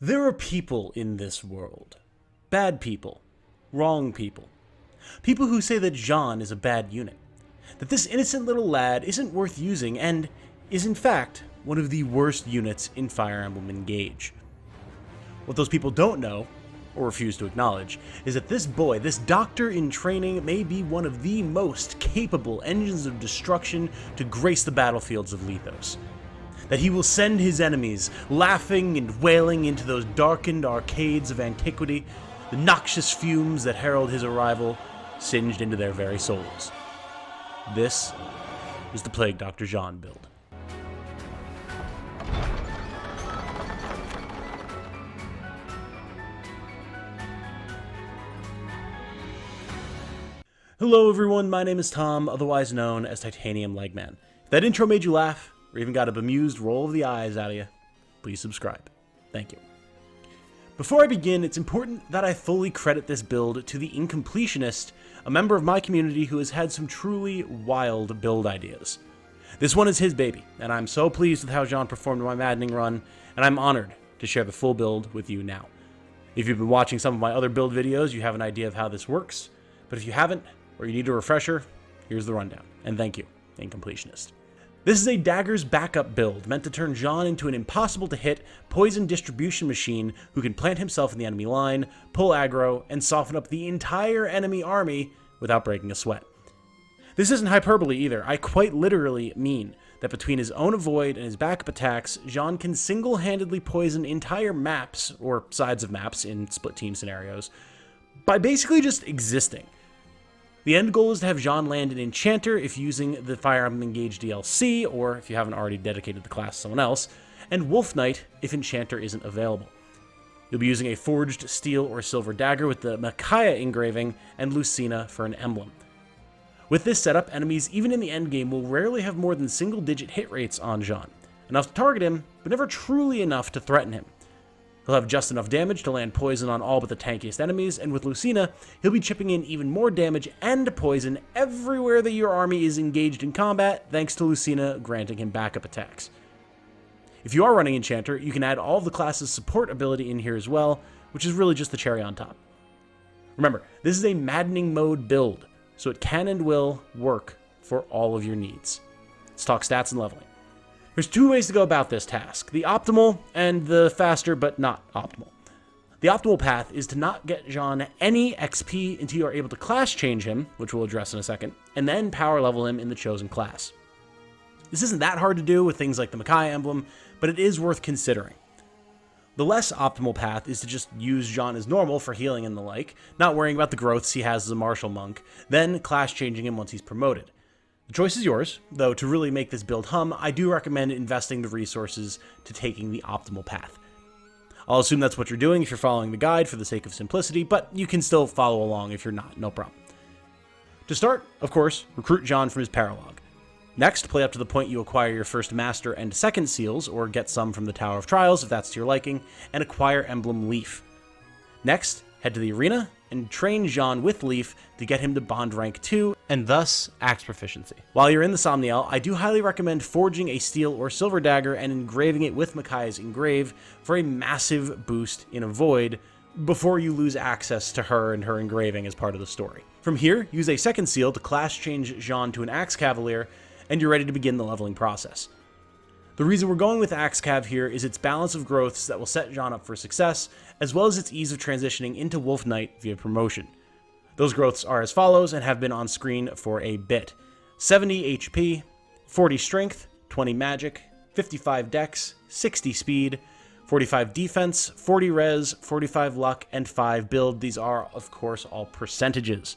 There are people in this world. Bad people. Wrong people. People who say that Jean is a bad unit. That this innocent little lad isn't worth using and is in fact one of the worst units in Fire Emblem Engage. What those people don't know, or refuse to acknowledge, is that this boy, this doctor in training, may be one of the most capable engines of destruction to grace the battlefields of Lethos. That he will send his enemies laughing and wailing into those darkened arcades of antiquity, the noxious fumes that herald his arrival singed into their very souls. This is the Plague Dr. Jean build. Hello everyone, my name is Tom, otherwise known as Titanium Legman. If that intro made you laugh, or even got a bemused roll of the eyes out of you, please subscribe. Thank you. Before I begin, it's important that I fully credit this build to the Incompletionist, a member of my community who has had some truly wild build ideas. This one is his baby, and I'm so pleased with how Jean performed in my Maddening run, and I'm honored to share the full build with you now. If you've been watching some of my other build videos, you have an idea of how this works, but if you haven't, or you need a refresher, here's the rundown, and thank you, Incompletionist. This is a Dagger's backup build, meant to turn Jean into an impossible-to-hit poison distribution machine who can plant himself in the enemy line, pull aggro, and soften up the entire enemy army without breaking a sweat. This isn't hyperbole either, I quite literally mean that between his own avoid and his backup attacks, Jean can single-handedly poison entire maps, or sides of maps in split-team scenarios, by basically just existing. The end goal is to have Jean land an Enchanter if using the Fire Emblem Engage DLC, or if you haven't already dedicated the class to someone else, and Wolf Knight if Enchanter isn't available. You'll be using a forged steel or silver dagger with the Micaiah engraving, and Lucina for an emblem. With this setup, enemies even in the endgame will rarely have more than single-digit hit rates on Jean, enough to target him, but never truly enough to threaten him. He'll have just enough damage to land poison on all but the tankiest enemies, and with Lucina, he'll be chipping in even more damage and poison everywhere that your army is engaged in combat, thanks to Lucina granting him backup attacks. If you are running Enchanter, you can add all of the class's support ability in here as well, which is really just the cherry on top. Remember, this is a Maddening mode build, so it can and will work for all of your needs. Let's talk stats and leveling. There's two ways to go about this task, the optimal and the faster but not optimal. The optimal path is to not get Jean any XP until you are able to class change him, which we'll address in a second, and then power level him in the chosen class. This isn't that hard to do with things like the Micaiah emblem, but it is worth considering. The less optimal path is to just use Jean as normal for healing and the like, not worrying about the growths he has as a martial monk, then class changing him once he's promoted. The choice is yours, though to really make this build hum, I do recommend investing the resources to taking the optimal path. I'll assume that's what you're doing if you're following the guide for the sake of simplicity, but you can still follow along if you're not, no problem. To start, of course, recruit Jean from his paralog. Next, play up to the point you acquire your first master and second seals, or get some from the Tower of Trials if that's to your liking, and acquire Emblem Leaf. Next, head to the arena and train Jean with Leaf to get him to Bond Rank 2, and thus Axe Proficiency. While you're in the Somniel, I do highly recommend forging a steel or silver dagger and engraving it with Micaiah's engrave for a massive boost in Avoid before you lose access to her and her engraving as part of the story. From here, use a second seal to class change Jean to an Axe Cavalier, and you're ready to begin the leveling process. The reason we're going with Axe Cav here is its balance of growths that will set Jean up for success, as well as its ease of transitioning into Wolf Knight via promotion. Those growths are as follows and have been on screen for a bit. 70 HP, 40 Strength, 20 Magic, 55 Dex, 60 Speed, 45 Defense, 40 Res, 45 Luck, and 5 Build. These are, of course, all percentages.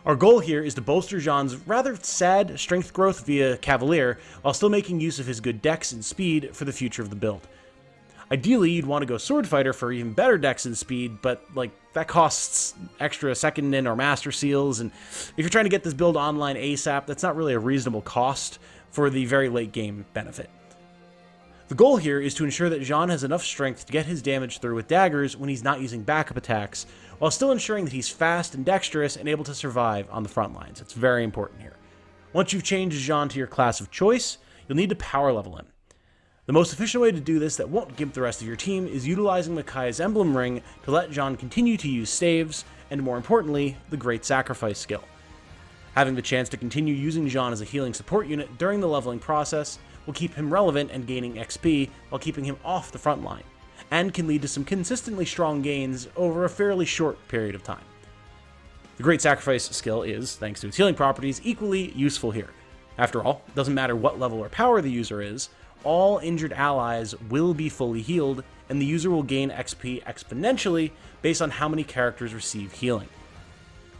Our goal here is to bolster Jean's rather sad strength growth via Cavalier, while still making use of his good dex and speed for the future of the build. Ideally, you'd want to go Sword Fighter for even better dex and speed, but that costs extra second in or master seals, and if you're trying to get this build online ASAP, that's not really a reasonable cost for the very late game benefit. The goal here is to ensure that Jean has enough strength to get his damage through with daggers when he's not using backup attacks, while still ensuring that he's fast and dexterous and able to survive on the front lines. It's very important here. Once you've changed Jean to your class of choice, you'll need to power level him. The most efficient way to do this that won't gimp the rest of your team is utilizing Micaiah's Emblem Ring to let Jean continue to use staves, and more importantly, the Great Sacrifice skill. Having the chance to continue using Jean as a healing support unit during the leveling process will keep him relevant and gaining XP while keeping him off the front line, and can lead to some consistently strong gains over a fairly short period of time. The Great Sacrifice skill is, thanks to its healing properties, equally useful here. After all, it doesn't matter what level or power the user is, all injured allies will be fully healed, and the user will gain XP exponentially based on how many characters receive healing.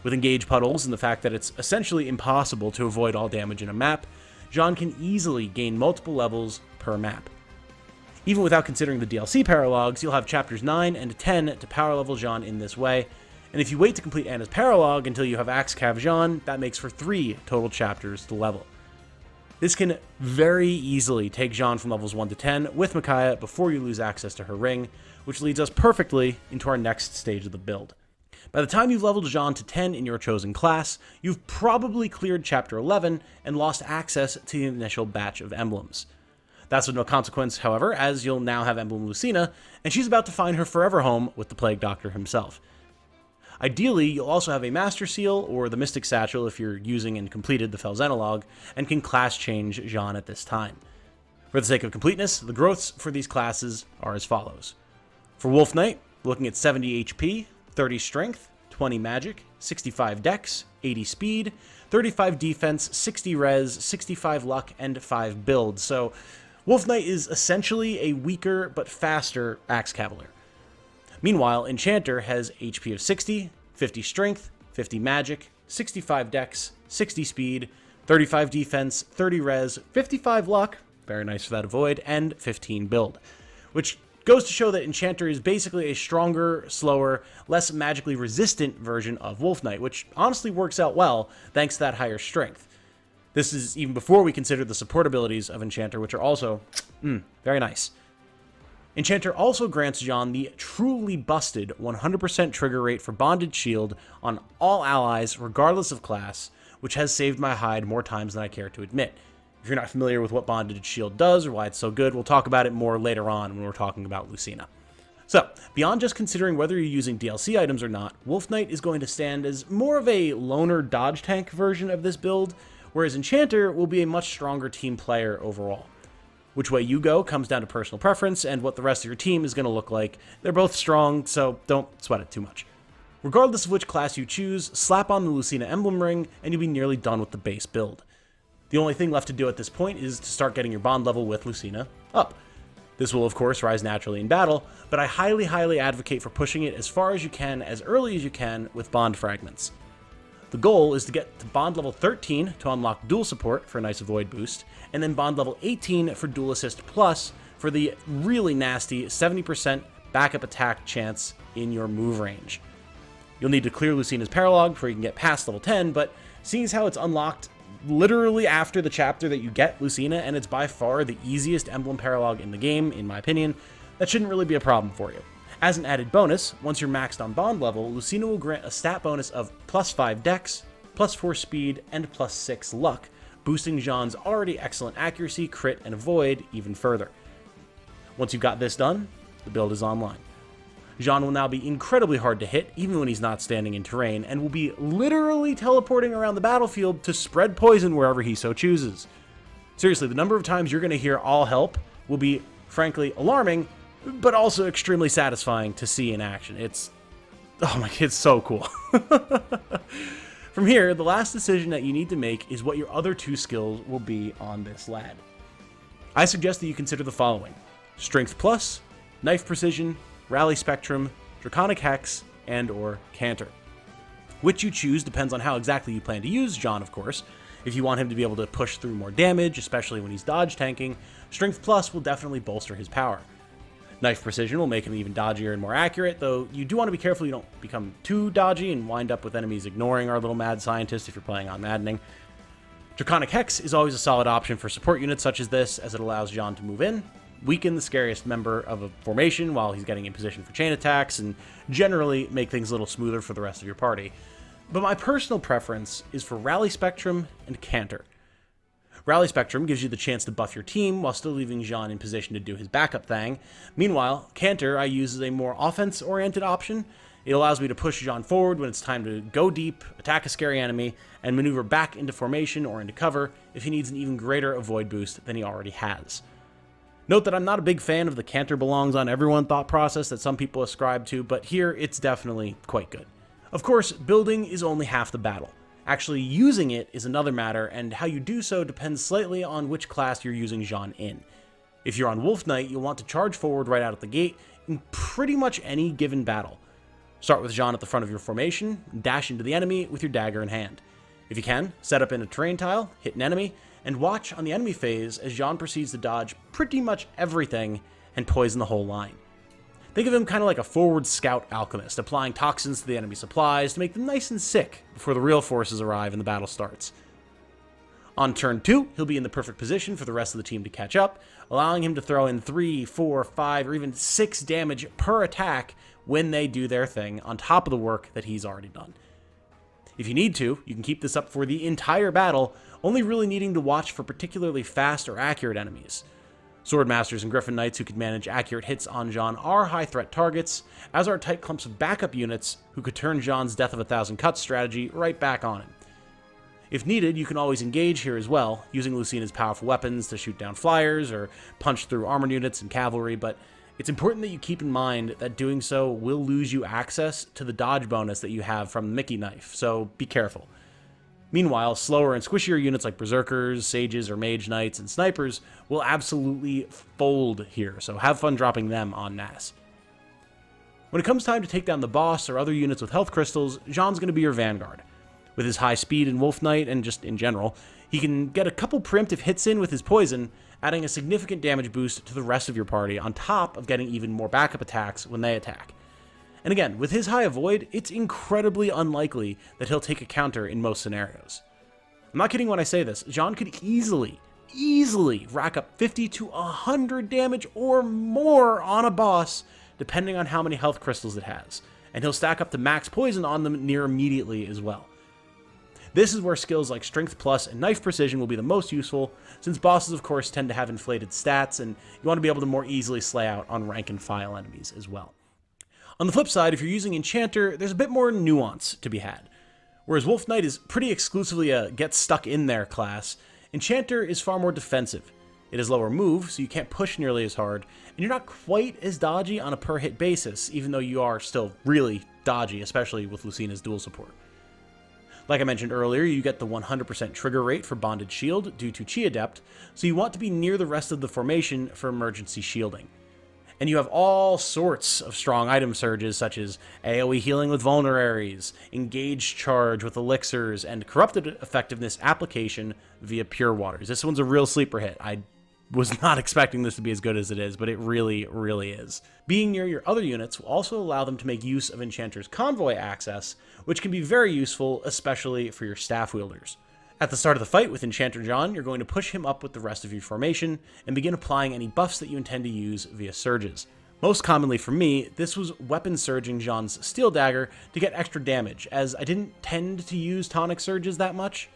With Engage Puddles and the fact that it's essentially impossible to avoid all damage in a map, Jean can easily gain multiple levels per map. Even without considering the DLC paralogs, you'll have chapters 9 and 10 to power level Jean in this way, and if you wait to complete Anna's paralog until you have Axe Cav Jean, that makes for 3 total chapters to level. This can very easily take Jean from levels 1 to 10 with Micaiah before you lose access to her ring, which leads us perfectly into our next stage of the build. By the time you've leveled Jean to 10 in your chosen class, you've probably cleared chapter 11 and lost access to the initial batch of emblems. That's of no consequence, however, as you'll now have Emblem Lucina, and she's about to find her forever home with the Plague Doctor himself. Ideally, you'll also have a Master Seal or the Mystic Satchel if you're using and completed the Fel Xenolog, and can class change Jean at this time. For the sake of completeness, the growths for these classes are as follows. For Wolf Knight, looking at 70 HP, 30 Strength, 20 Magic, 65 Dex, 80 Speed, 35 Defense, 60 Res, 65 Luck, and 5 Build. So, Wolf Knight is essentially a weaker but faster Axe Cavalier. Meanwhile, Enchanter has HP of 60, 50 Strength, 50 Magic, 65 Dex, 60 Speed, 35 Defense, 30 Res, 55 Luck, very nice for that avoid, and 15 Build. Which goes to show that Enchanter is basically a stronger, slower, less magically resistant version of Wolf Knight, which honestly works out well thanks to that higher strength. This is even before we consider the support abilities of Enchanter, which are also very nice. Enchanter also grants Jean the truly busted 100% trigger rate for Bonded Shield on all allies, regardless of class, which has saved my hide more times than I care to admit. If you're not familiar with what Bonded Shield does or why it's so good, we'll talk about it more later on when we're talking about Lucina. So, beyond just considering whether you're using DLC items or not, Wolf Knight is going to stand as more of a loner dodge tank version of this build, whereas Enchanter will be a much stronger team player overall. Which way you go comes down to personal preference and what the rest of your team is going to look like. They're both strong, so don't sweat it too much. Regardless of which class you choose, slap on the Lucina Emblem Ring and you'll be nearly done with the base build. The only thing left to do at this point is to start getting your bond level with Lucina up. This will of course rise naturally in battle, but I highly advocate for pushing it as far as you can, as early as you can with bond fragments. The goal is to get to bond level 13 to unlock dual support for a nice avoid boost, and then bond level 18 for dual assist plus for the really nasty 70% backup attack chance in your move range. You'll need to clear Lucina's paralog before you can get past level 10, but seeing as how it's unlocked literally after the chapter that you get Lucina, and it's by far the easiest emblem paralog in the game, in my opinion, that shouldn't really be a problem for you. As an added bonus, once you're maxed on bond level, Lucina will grant a stat bonus of plus 5 Dex, plus 4 Speed, and plus 6 Luck, boosting Jean's already excellent accuracy, crit, and avoid even further. Once you've got this done, the build is online. Jean will now be incredibly hard to hit, even when he's not standing in terrain, and will be literally teleporting around the battlefield to spread poison wherever he so chooses. Seriously, the number of times you're going to hear "all help" will be, frankly, alarming, but also extremely satisfying to see in action. It's so cool. From here, the last decision that you need to make is what your other two skills will be on this lad. I suggest that you consider the following: Strength Plus, Knife Precision, Rally Spectrum, Draconic Hex, and or Canter. Which you choose depends on how exactly you plan to use Jean, of course. If you want him to be able to push through more damage, especially when he's dodge tanking, Strength Plus will definitely bolster his power. Knife Precision will make him even dodgier and more accurate, though you do want to be careful you don't become too dodgy and wind up with enemies ignoring our little mad scientist if you're playing on Maddening. Draconic Hex is always a solid option for support units such as this, as it allows Jean to move in, weaken the scariest member of a formation while he's getting in position for chain attacks, and generally make things a little smoother for the rest of your party. But my personal preference is for Rally Spectrum and Canter. Rally Spectrum gives you the chance to buff your team while still leaving Jean in position to do his backup thing. Meanwhile, Enchanter I use as a more offense-oriented option. It allows me to push Jean forward when it's time to go deep, attack a scary enemy, and maneuver back into formation or into cover if he needs an even greater avoid boost than he already has. Note that I'm not a big fan of the Enchanter belongs on everyone thought process that some people ascribe to, but here it's definitely quite good. Of course, building is only half the battle. Actually using it is another matter, and how you do so depends slightly on which class you're using Jean in. If you're on Wolf Knight, you'll want to charge forward right out of the gate in pretty much any given battle. Start with Jean at the front of your formation, and dash into the enemy with your dagger in hand. If you can, set up in a terrain tile, hit an enemy, and watch on the enemy phase as Jean proceeds to dodge pretty much everything and poison the whole line. Think of him kind of like a forward scout alchemist, applying toxins to the enemy supplies to make them nice and sick before the real forces arrive and the battle starts. On turn 2, he'll be in the perfect position for the rest of the team to catch up, allowing him to throw in 3, 4, 5, or even 6 damage per attack when they do their thing on top of the work that he's already done. If you need to, you can keep this up for the entire battle, only really needing to watch for particularly fast or accurate enemies. Swordmasters and Griffin Knights who could manage accurate hits on Jean are high threat targets, as are tight clumps of backup units who could turn Jean's Death of a Thousand Cuts strategy right back on him. If needed, you can always engage here as well, using Lucina's powerful weapons to shoot down flyers or punch through armored units and cavalry, but it's important that you keep in mind that doing so will lose you access to the dodge bonus that you have from the Mickey Knife, so be careful. Meanwhile, slower and squishier units like Berserkers, Sages, or Mage Knights, and Snipers will absolutely fold here, so have fun dropping them en masse. When it comes time to take down the boss or other units with health crystals, Jean's going to be your vanguard. With his high speed in Wolf Knight, and just in general, he can get a couple preemptive hits in with his poison, adding a significant damage boost to the rest of your party on top of getting even more backup attacks when they attack. And again, with his high avoid, it's incredibly unlikely that he'll take a counter in most scenarios. I'm not kidding when I say this, Jean could easily rack up 50 to 100 damage or more on a boss, depending on how many health crystals it has, and he'll stack up to max poison on them near immediately as well. This is where skills like Strength Plus and Knife Precision will be the most useful, since bosses of course tend to have inflated stats, and you want to be able to more easily slay out on rank and file enemies as well. On the flip side, if you're using Enchanter, there's a bit more nuance to be had. Whereas Wolf Knight is pretty exclusively a get-stuck-in-there class, Enchanter is far more defensive. It has lower move, so you can't push nearly as hard, and you're not quite as dodgy on a per-hit basis, even though you are still really dodgy, especially with Lucina's dual support. Like I mentioned earlier, you get the 100% trigger rate for Bonded Shield due to Chi Adept, so you want to be near the rest of the formation for emergency shielding. And you have all sorts of strong item surges, such as AoE healing with vulneraries, engaged charge with elixirs, and corrupted effectiveness application via pure waters. This one's a real sleeper hit. I was not expecting this to be as good as it is, but it really, really is. Being near your other units will also allow them to make use of Enchanter's convoy access, which can be very useful, especially for your staff wielders. At the start of the fight with Enchanter Jean, you're going to push him up with the rest of your formation and begin applying any buffs that you intend to use via surges. Most commonly for me, this was weapon surging Jean's steel dagger to get extra damage, as I didn't tend to use tonic surges that much.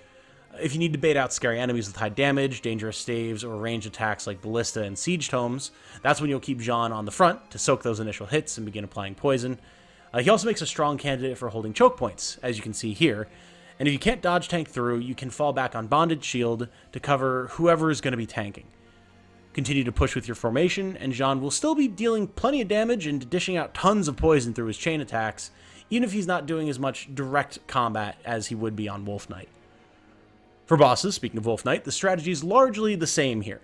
If you need to bait out scary enemies with high damage, dangerous staves, or ranged attacks like Ballista and Siege Tomes, that's when you'll keep Jean on the front to soak those initial hits and begin applying poison. He also makes a strong candidate for holding choke points, as you can see here. And if you can't dodge tank through, you can fall back on Bonded Shield to cover whoever is going to be tanking. Continue to push with your formation, and Jean will still be dealing plenty of damage and dishing out tons of poison through his chain attacks, even if he's not doing as much direct combat as he would be on Wolf Knight. For bosses, speaking of Wolf Knight, the strategy is largely the same here.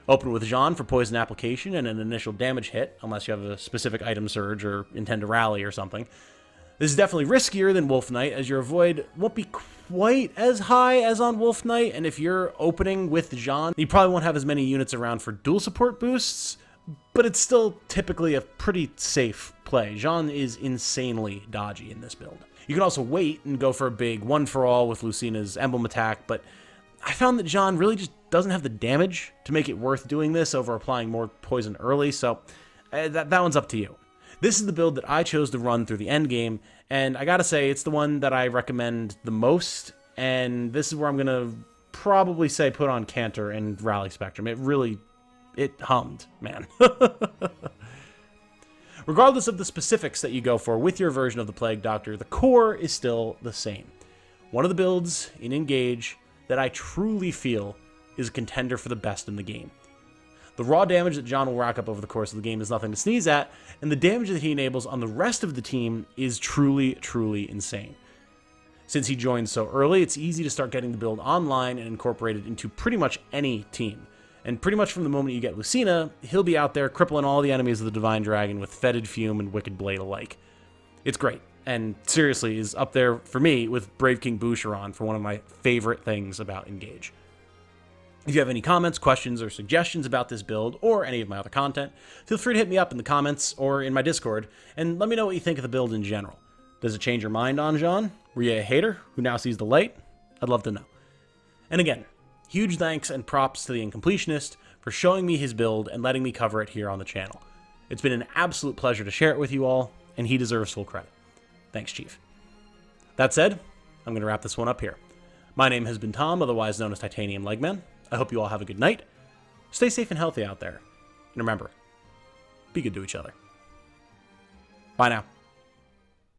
Open with Jean for poison application and an initial damage hit, unless you have a specific item surge or intend to rally or something. This is definitely riskier than Wolf Knight, as your avoid won't be quite as high as on Wolf Knight, and if you're opening with Jean, you probably won't have as many units around for dual support boosts, but it's still typically a pretty safe play. Jean is insanely dodgy in this build. You can also wait and go for a big one-for-all with Lucina's Emblem attack, but I found that Jean really just doesn't have the damage to make it worth doing this over applying more poison early, so that one's up to you. This is the build that I chose to run through the end game, and I gotta say, it's the one that I recommend the most, and this is where I'm gonna probably say put on Canter and Rally Spectrum. It hummed, man. Regardless of the specifics that you go for with your version of the Plague Doctor, the core is still the same. One of the builds in Engage that I truly feel is a contender for the best in the game. The raw damage that John will rack up over the course of the game is nothing to sneeze at, and the damage that he enables on the rest of the team is truly, truly insane. Since he joined so early, it's easy to start getting the build online and incorporate it into pretty much any team. And pretty much from the moment you get Lucina, he'll be out there crippling all the enemies of the Divine Dragon with Fetid Fume and Wicked Blade alike. It's great, and seriously is up there for me with Brave King Boucheron for one of my favorite things about Engage. If you have any comments, questions, or suggestions about this build or any of my other content, feel free to hit me up in the comments or in my Discord, and let me know what you think of the build in general. Does it change your mind on Jean? Were you a hater who now sees the light? I'd love to know. And again, huge thanks and props to the Incompletionist for showing me his build and letting me cover it here on the channel. It's been an absolute pleasure to share it with you all, and he deserves full credit. Thanks, Chief. That said, I'm going to wrap this one up here. My name has been Tom, otherwise known as Titanium Legman. I hope you all have a good night. Stay safe and healthy out there. And remember, be good to each other. Bye now.